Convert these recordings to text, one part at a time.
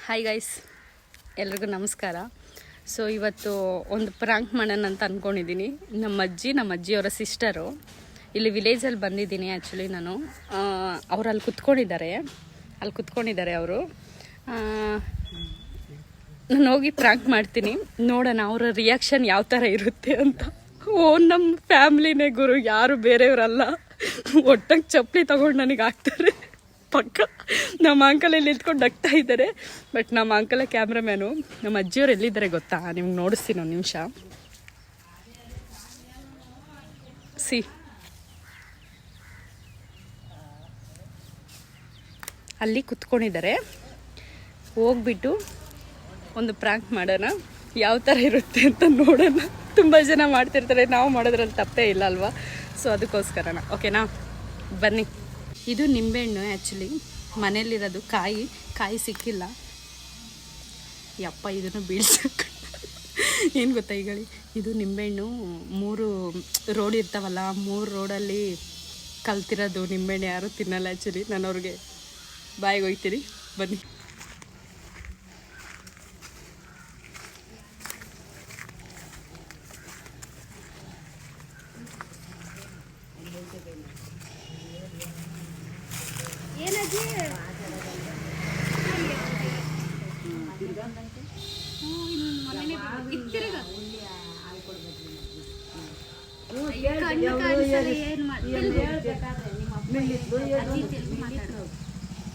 Hi guys, ಎಲ್ರಿಗೂ ನಮಸ್ಕಾರ. So ಇವತ್ತು ಒಂದು ಪ್ರ್ಯಾಂಕ್ ಮಾಡೋಣ ಅಂತ ಅಂದ್ಕೊಂಡಿದ್ದೀನಿ. ನಮ್ಮ ಅಜ್ಜಿಯವರ ಸಿಸ್ಟರು ಇಲ್ಲಿ ವಿಲೇಜಲ್ಲಿ ಬಂದಿದ್ದೀನಿ. ಆ್ಯಕ್ಚುಲಿ ನಾನು ಅವ್ರು ಅಲ್ಲಿ ಕುತ್ಕೊಂಡಿದ್ದಾರೆ ಅವರು. ನಾನು ಹೋಗಿ ಪ್ರ್ಯಾಂಕ್ ಮಾಡ್ತೀನಿ, ನೋಡೋಣ ಅವರ ರಿಯಾಕ್ಷನ್ ಯಾವ ಥರ ಇರುತ್ತೆ ಅಂತ. ನಮ್ಮ ಫ್ಯಾಮ್ಲಿನೇ ಗುರು, ಯಾರು ಬೇರೆಯವರಲ್ಲ. ಒಟ್ಟಾಗಿ ಚಪ್ಪಲಿ ತಗೊಂಡು ನನಗೆ ಹಾಕ್ತಾರೆ ಪಕ್ಕ. ನಮ್ಮ ಅಂಕಲ್ ಇಲ್ಲಿ ನಿಂತ್ಕೊಂಡು ನಗ್ತಾ ಇದ್ದಾರೆ. ಬಟ್ ನಮ್ಮ ಅಂಕಲ ಕ್ಯಾಮ್ರಾಮ್ಯಾನು. ನಮ್ಮ ಅಜ್ಜಿಯವ್ರು ಎಲ್ಲಿದ್ದಾರೆ ಗೊತ್ತಾ, ನಿಮ್ಗೆ ನೋಡಿಸ್ತೀನಿ ಒಂದು ನಿಮಿಷ. ಅಲ್ಲಿ ಕುತ್ಕೊಂಡಿದ್ದಾರೆ. ಹೋಗ್ಬಿಟ್ಟು ಒಂದು ಪ್ರ್ಯಾಂಕ್ ಮಾಡೋಣ, ಯಾವ ಥರ ಇರುತ್ತೆ ಅಂತ ನೋಡೋಣ. ತುಂಬ ಜನ ಮಾಡ್ತಿರ್ತಾರೆ, ನಾವು ಮಾಡೋದ್ರಲ್ಲಿ ತಪ್ಪೇ ಇಲ್ಲ ಅಲ್ವಾ? ಸೊ ಅದಕ್ಕೋಸ್ಕರನ ಓಕೆನಾ, ಬನ್ನಿ. ಇದು ನಿಂಬೆಹಣ್ಣು. ಆ್ಯಕ್ಚುಲಿ ಮನೇಲಿರೋದು ಕಾಯಿ ಸಿಕ್ಕಿಲ್ಲ. ಯಪ್ಪ, ಇದನ್ನು ಬೀಳ್ಸಕ್ಕೆ ಏನು ಗೊತ್ತಾ ಈಗಳಿ, ಇದು ನಿಂಬೆಹಣ್ಣು 3 ರೋಡ್ ಇರ್ತಾವಲ್ಲ, 3 ರೋಡಲ್ಲಿ ಕಲ್ತಿರೋದು ನಿಂಬೆಹಣ್ಣು. ಯಾರೂ ತಿನ್ನಲ್ಲ ಆ್ಯಕ್ಚುಲಿ. ನಾನು ಅವ್ರಿಗೆ ಬಾಯಿಗೆ ಹೋಗ್ತೀನಿ, ಬನ್ನಿ.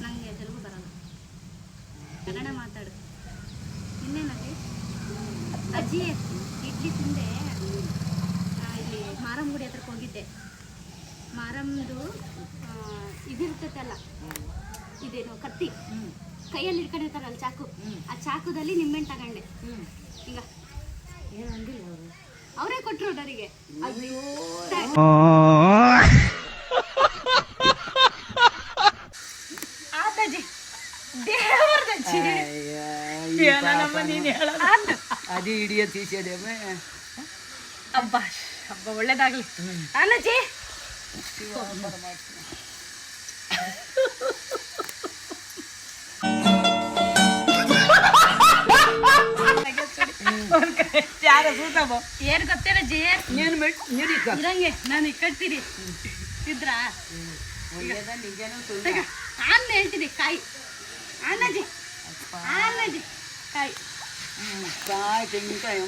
ನಂಗೆ ತೆಲುಗು ಬರಲ್ಲ, ಕನ್ನಡ ಮಾತಾಡು. ಇನ್ನೇನಲ್ಲಿ ಅಜ್ಜಿ ಇಡ್ಲಿ ತಿಂದೆ. ಇಲ್ಲಿ ಮಾರಮ್ಮ ಗುಡಿ ಹತ್ರಕ್ಕೆ ಹೋಗಿದ್ದೆ. ಮಾರಮ್ಮದು ಇದಿರ್ತೈತಲ್ಲ, ಇದೇನು ಕತ್ತಿ ಕೈಯಲ್ಲಿ ಇಟ್ಕೊಂಡಿರ್ತಾರಲ್ಲ, ಚಾಕು. ಆ ಚಾಕುದಲ್ಲಿ ನಿಂಬೆಹಣ್ಣು ತಗೊಂಡೆ. ಈಗ ಏನಂದಿಲ್ಲ, ಅವರೇ ಕೊಟ್ಟರು ನನಗೆ. ಅಯ್ಯೋ ಅದು ಹಿಡಿಯ ತೀಸಡೆ ಹಬ್ಬ ಒಳ್ಳೇದಾಗ್ಲಿ ಅಣ್ಣಜಿ. ಏನ್ ಗೊತ್ತೇನಜ್ಜಿ, ಇರಂಗೆ ನಾನು ಇಕ್ಕಡ್ತೀನಿ ಇದ್ರ ಆನ್ ಹೇಳ್ತೀನಿ. ಕಾಯಿ ಅನ್ನಜ್ಜಿ, ಅನ್ನಜ್ಜಿ ಕಾಯಿ ತೆಂಗಿನಕಾಯಿ.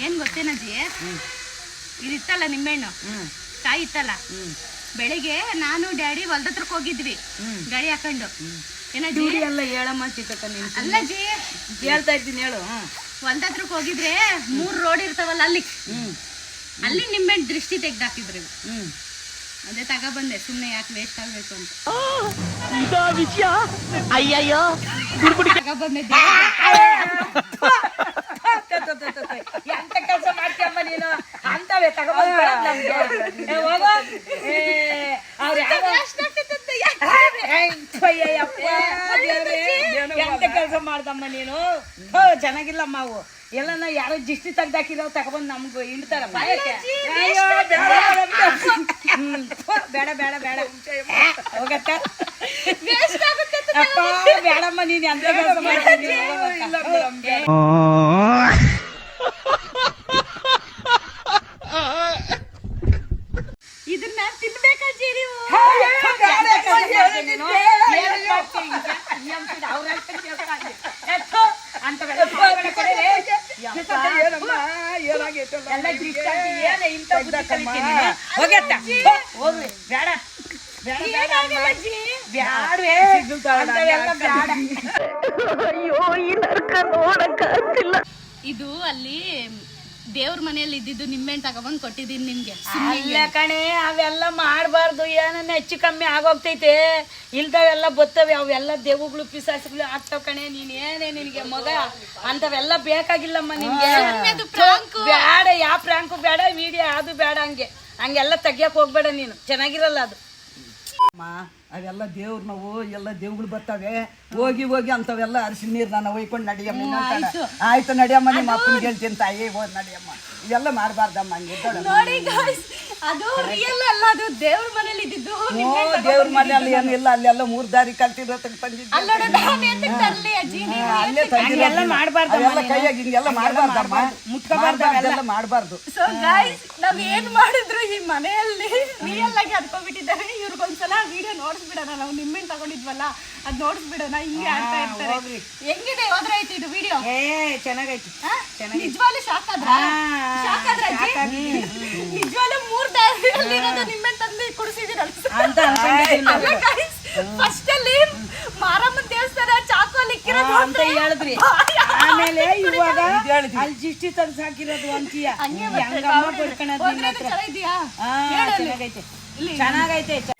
ಏನ್ ಗೊತ್ತೇನಜ್ಜಿ, ಇದಿತ್ತಲ್ಲ ನಿಂಬೆಹಣ್ಣು ಕಾಯಿ ಇತ್ತಲ್ಲ, ಬೆಳಿಗ್ಗೆ ನಾನು ಡ್ಯಾಡಿ ಹೊಲ್ದ ಹತ್ರಕ್ಕೆ ಹೋಗಿದ್ವಿ ಗಾಡಿ ಹಾಕೊಂಡು. ಏನಜ್ಜಿ ಎಲ್ಲ ಹೇಳಮ್ಮ ಚಿಕ್ಕಕ್ಕ, ನೀನು ಅಲ್ಲಜ್ಜಿ ಹೇಳ್ತಾ ಇದ್ದೀನಿ, ಹೇಳು. ಹೊಲ್ದ ಹತ್ರಕ್ಕೆ ಹೋಗಿದ್ರೆ 3 ರೋಡ್ ಇರ್ತಾವಲ್ಲ, ಅಲ್ಲಿ ನಿಂಬೆಹಣ್ಣು ದೃಷ್ಟಿ ತೆಗ್ದಾಕಿದ್ರು. ಅದೇ ತಗೊಬಂದೆ, ಸುಮ್ಮನೆ ಯಾಕೆ ವೇಸ್ಟ್ ಆಗ್ಬೇಕು ಅಂತ ತಗೊಬಂದೆ. ಎಂತ ಕೆಲಸ ಮಾಡ್ತೀಯಮ್ಮ ನೀನು? ಅಂತವೇ ತಗೊಂಡು ಎಂತ ಕೆಲಸ ಮಾಡ್ದಮ್ಮ ನೀನು? ಚೆನ್ನಾಗಿಲ್ಲಮ್ಮ. ಅವು ಎಲ್ಲ ಯಾರೋ ಜಿಸ್ಟಿ ತೆಗ್ದಾಕಿರೋ ತಗೊಬಂದು ನಮ್ಗೆ ಹಿಂಡ್ತಾರ ಬಾಯಕ್ಕೆ. ಬೇಡ ಬೇಡ ಬೇಡ ಹೋಗತ್ತ ಅಪ್ಪ, ಬೇಡಮ್ಮ ನೀನು ಎಂತ ಕೆಲಸ ಮಾಡ್ತೀನಿ. ಇದನ್ನ ತಿನ್ಬೇಕಜ್ಜಿ ನೀವು. ಇದು ಅಲ್ಲಿ ದೇವ್ರ ಮನೆಯಲ್ಲಿ ಇದ್ದಿದ್ದು ನಿಂಬೆಹಣ್ಣು ತಗೊಬಂದು ಕೊಟ್ಟಿದ್ದೀನಿ ನಿಮ್ಗೆ. ಅಲ್ಲ ಕಣೆ, ಅವೆಲ್ಲ ಮಾಡಬಾರ್ದು. ಏನನ್ನ ಹೆಚ್ಚು ಕಮ್ಮಿ ಆಗೋಗ್ತೈತೆ. ಇಲ್ದವೆಲ್ಲ ಬರ್ತವೆ, ಅವೆಲ್ಲ ದೇವುಗಳು ಪಿಸಾಸುಗಳು ಆಗ್ತಾವ ಕಣೆ. ನೀನ್ ಏನೇ ನಿನಗೆ ಮಗ ಅಂತವೆಲ್ಲ ಬೇಕಾಗಿಲ್ಲಮ್ಮ ನಿನ್ಗೆ. ಬೇಡ, ಯಾವ ಪ್ರ್ಯಾಂಕು ಬೇಡ, ವಿಡಿಯೋ ಅದು ಬೇಡ. ಹಂಗೆಲ್ಲ ತೆಗಿಯಕ್ ಹೋಗ್ಬೇಡ ನೀನು, ಚೆನ್ನಾಗಿರಲ್ಲ ಅದು. ಅವೆಲ್ಲ ದೇವ್ರು, ನಾವು ಎಲ್ಲ ದೇವ್ಗಳು ಬರ್ತಾವೆ. ಹೋಗಿ ಅಂತವೆಲ್ಲ ಅರಿಶಿನ ನೀರು ನಾನು ಒಯ್ಕೊಂಡು ನಡಿಯಮ್ಮ. ಆಯ್ತು ನಡಿಯಮ್ಮ, ನಿಮ್ಮ ಅಪ್ಪನಿಗೆ ಹೇಳ್ತೀನಿ ತಾಯಿ, ಹೋದ್ ನಡಿಯಮ್ಮ. ಇವೆಲ್ಲ ಮಾಡಬಾರ್ದಮ್ಮ. ಹಂಗೆ ನೋಡಿ ಗಾಯ್ಸ್, ಅದು ರಿಯಲ್ ಅಲ್ಲ, ಅದು ದೇವ್ರ ಮನೇಲಿ ಇದ್ದಿದ್ದು ದೇವ್ರ ಮನೆ ಅಲ್ಲಿ ಏನಿಲ್ಲ, ಅಲ್ಲೆಲ್ಲ 3 ದಾರಿ ಕಲ್ತಿರೋ ತಂದಿದ್ದೆ. ಅಲ್ಲೋಡ ನಾನು ಎಂತಕ್ಕೆ ತರ್ಲಿ ಅಜ್ಜಿ ನೀವು ಅಲ್ಲೇ ತಂದಿರೋದು. ಮಾಡಬಾರ್ದು, ಅವೆಲ್ಲ ಕೈಯಾಗಿ ಹಿಂಗೆಲ್ಲ ಮಾಡಬಾರ್ದಮ್ಮ, ಮುಟ್ಕೋಬಾರ್ದು, ಅದೆಲ್ಲ ಮಾಡಬಾರ್ದು. ಸೊ ಗೈಸ್ ನಾವ್ ಏನ್ ಮಾಡಿದ್ರು ಈ ಮನೆಯಲ್ಲಿ ರಿಯಲ್ ಆಗಿ ಅದ್ಕೊಂಡ್ಬಿಟ್ಟಿದ್ದಾರೆ. ಇವ್ರಿಗೊಂದ್ಸಲ ವಿಡಿಯೋ ನೋಡಿಸ್ಬಿಡೋಣ, ನಾವು ನಿಮ್ಮೆಣ್ಣು ತಗೊಂಡಿದ್ವಲ್ಲ ಅದ್ ನೋಡಿಸ್ಬಿಡೋಣ. ಹಿಂಗೆ ಆಡ್ತಾ ಇರ್ತಾರೆ. ಹೆಂಗಿದೆ ಹೋದ್ರೆ ಆಯ್ತು ಇದು ವಿಡಿಯೋ? ಚೆನ್ನಾಗೈತಿ. ನಿಜವಾಗ್ಲೂ ಶಾಕ್ ಆದ್ರ ಅಜ್ಜಿ? ನಿಜವಾಗ್ಲೂ 3 ದಾರಿಯಲ್ಲಿರೋದು ನಿಮ್ಮೆಣ್ಣು ತಂದು ಕುಡಿಸಿದೀರ ಅಂತ ಅನ್ಕೊಂಡಿದ್ದೀನಿ. ಫಸ್ಟ್ ಅಲ್ಲಿ ಮಾರಮ್ಮನ ದೇವಸ್ಥಾನ ಚಾಕೋಲಿ ಇಕ್ಕಿರೋದು ಅಂತ ಹೇಳಿದ್ರಿ. ಆಮೇಲೆ ಇವಾಗ ಅಲ್ಲಿ ಜಿಷ್ಟಿ ತಂದು ಸಾಕಿರೋದು ಅಂತೀಯ. ಹಂಗೆ ಹೆಂಗಮ್ಮ ಬಡ್ಕೊಳೋದು ನಿನ್ನ ಹತ್ರ? ಚೆನ್ನಾಗಿದ್ಯಾ? ಚೆನ್ನಾಗೈತೆ.